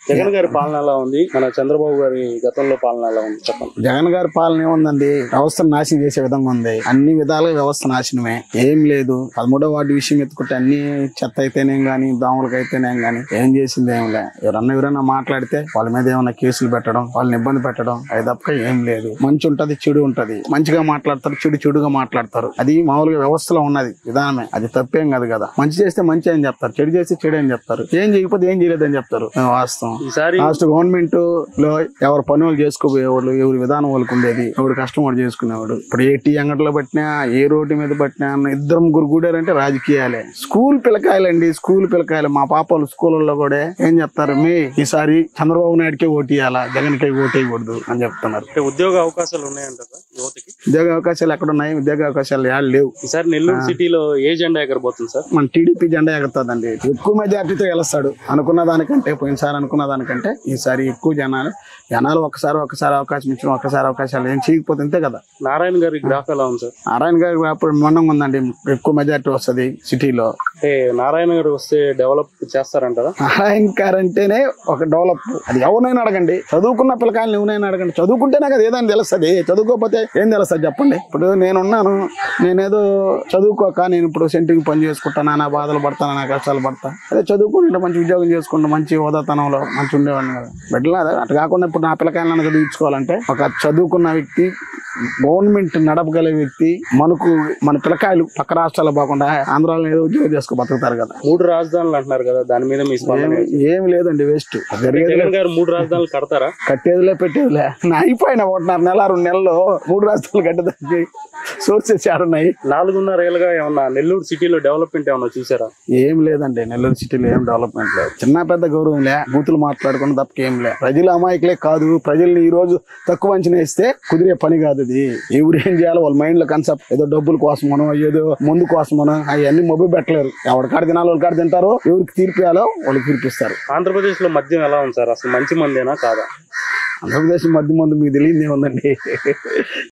జగన్ గారి పాలన ఎలా ఉంది? మన చంద్రబాబు గారి గతంలో పాలన ఎలా ఉంది చెప్పండి. జగన్ గారి పాలన ఏముందండి, వ్యవస్థను నాశనం చేసే విధంగా ఉంది. అన్ని విధాలుగా వ్యవస్థ నాశనమే, ఏం లేదు. 13వ వార్డు విషయం ఎత్తుకుంటే అన్ని చెత్త అయితేనేం గానీ, దోమలకైతేనేం గానీ ఏం చేసింది ఏం లే. ఎవరన్నా మాట్లాడితే వాళ్ళ మీద ఏమన్నా కేసులు పెట్టడం, వాళ్ళని ఇబ్బంది పెట్టడం, అది తప్ప ఏం లేదు. మంచి ఉంటది, చెడు ఉంటది. మంచిగా మాట్లాడతారు, చెడుగా మాట్లాడతారు. అది మామూలుగా వ్యవస్థలో ఉన్నది విధానమే. అది తప్పేం కాదు కదా. మంచి చేస్తే మంచి అని చెప్తారు, చెడు చేస్తే చెడు అని చెప్తారు, ఏం చేయకపోతే ఏం చేయలేదని చెప్తారు. వాస్తవం. ఈసారి లాస్ట్ గవర్నమెంట్ లో ఎవరు పనులు చేసుకోబోయేవాళ్ళు, ఎవరి విధానం వాళ్ళకు ఉండేది, ఎవరు కష్టం వాడు చేసుకునేవాడు. ఇప్పుడు ఏ టీ అంగట్లో పట్టినా, ఏ రోడ్డు మీద పట్టినా ఇద్దరు ముగ్గురు కూడారంటే రాజకీయాలే. స్కూల్ పిల్లకాయలండి, స్కూల్ పిల్లకాయలు. మా పాపలు స్కూళ్ళలో కూడా ఏం చెప్తారు, ఈసారి చంద్రబాబు నాయుడుకే ఓటేయాలా, జగన్ కి ఓటేయకూడదు అని చెప్తున్నారు. ఉద్యోగ అవకాశాలు ఉన్నాయంటారా యువతకి? ఉద్యోగ అవకాశాలు ఎక్కడున్నాయి? ఉద్యోగ అవకాశాలు యాడ్ లేవు. ఈసారి నెల్లూరు సిటీలో ఏ జెండా ఎగరబోతుంది సార్? మన టీడీపీ జెండా ఎగురుతుందండి. ఎక్కువ మెజార్టీతో గెలుస్తాడు. అనుకున్న దానికంటే, పోయినసారి అనుకున్న దానికంటే ఈసారి ఎక్కువ జనాలు ఒకసారి అవకాశం ఇచ్చిన ఒక్కసారి అవకాశాలు ఏం చేయకపోతే అంతే కదా. నారాయణ గారి గ్రాఫ్ ఎలా ఉంది సార్? నారాయణ గారి గ్రాఫ్ మొన్నంగా ఉందండి. ఎక్కువ మెజార్టీ వస్తుంది సిటీలో. అంటే నారాయణ గారు వస్తే డెవలప్ చేస్తారంటారా? నారాయణ గారు అంటేనే ఒక డెవలప్. అది ఎవరినైనా అడగండి, చదువుకున్న పిల్లకాయలు ఎవరైనా అడగండి. చదువుకుంటేనే కదా ఏదైనా తెలుస్తుంది, చదువుకోకపోతే ఏం తెలుస్తుంది చెప్పండి. ఇప్పుడు నేనున్నాను, నేనేదో చదువుకోక నేను ఇప్పుడు సెంటింగ్ పని చేసుకుంటాను, నా బాధలు పడతాను, నా కష్టాలు పడతా. అదే చదువుకుంటే మంచి ఉద్యోగం చేసుకుంటా, మంచి హోదాతనంలో మంచి ఉండేవాడిని కదా. బిడ్డలు అటు కాకుండా ఇప్పుడు నా పిల్లకాయలను చదివించుకోవాలంటే ఒక చదువుకున్న వ్యక్తి, గవర్నమెంట్ నడపగల వ్యక్తి, మన పిల్లకాయలు పక్క రాష్ట్రాలు పోకుండా ఆంధ్రాలో ఏదో ఉద్యోగం చేసుకో బతుకుతారు కదా. 3 రాజధానులు అంటున్నారు కదా, దాని మీద మీ స్పందన? ఏమి లేదండి, వేస్ట్. జగన్ గారు 3 రాజధానులు కడతారా? కట్టేదిలే పెట్టేదిలే. అయిపోయిన 1.5 నెల 2 నెలల్లో 3 రాజధానులు కట్టేదానికి సోర్సెస్ ఏడున్నాయి. 4.5 ఏళ్ళుగా ఏమన్నా నెల్లూరు సిటీలో డెవలప్మెంట్ ఏమన్నా చూసారా? ఏం లేదండి, నెల్లూరు సిటీలో ఏం డెవలప్మెంట్ లేదు. చిన్న పెద్ద గౌరవం లే, బూతులు మాట్లాడుకుని తప్పకేం లే. ప్రజలు అమాయకులే కాదు, ప్రజల్ని ఈ రోజు తక్కువ అంచనా ఇస్తే కుదిరే పని కాదు. అది ఎవరు ఏం చేయాలో వాళ్ళ మైండ్ లో కాన్సెప్ట్ ఏదో డబ్బుల కోసమనో ఏదో ముందు కోసమనో అవన్నీ మొబ్బు పెట్టలేరు. ఎవరికాడ తినాలో వాళ్ళకాడ తింటారు, ఎవరికి తీర్పియాలో వాళ్ళకి తీర్పిస్తారు. ఆంధ్రప్రదేశ్ లో మద్యం ఎలా ఉంది సార్? అసలు మంచి మందేనా కాదా? ఆంధ్రప్రదేశ్ మధ్య ముందు మీకు తెలియదు ఏముందండి.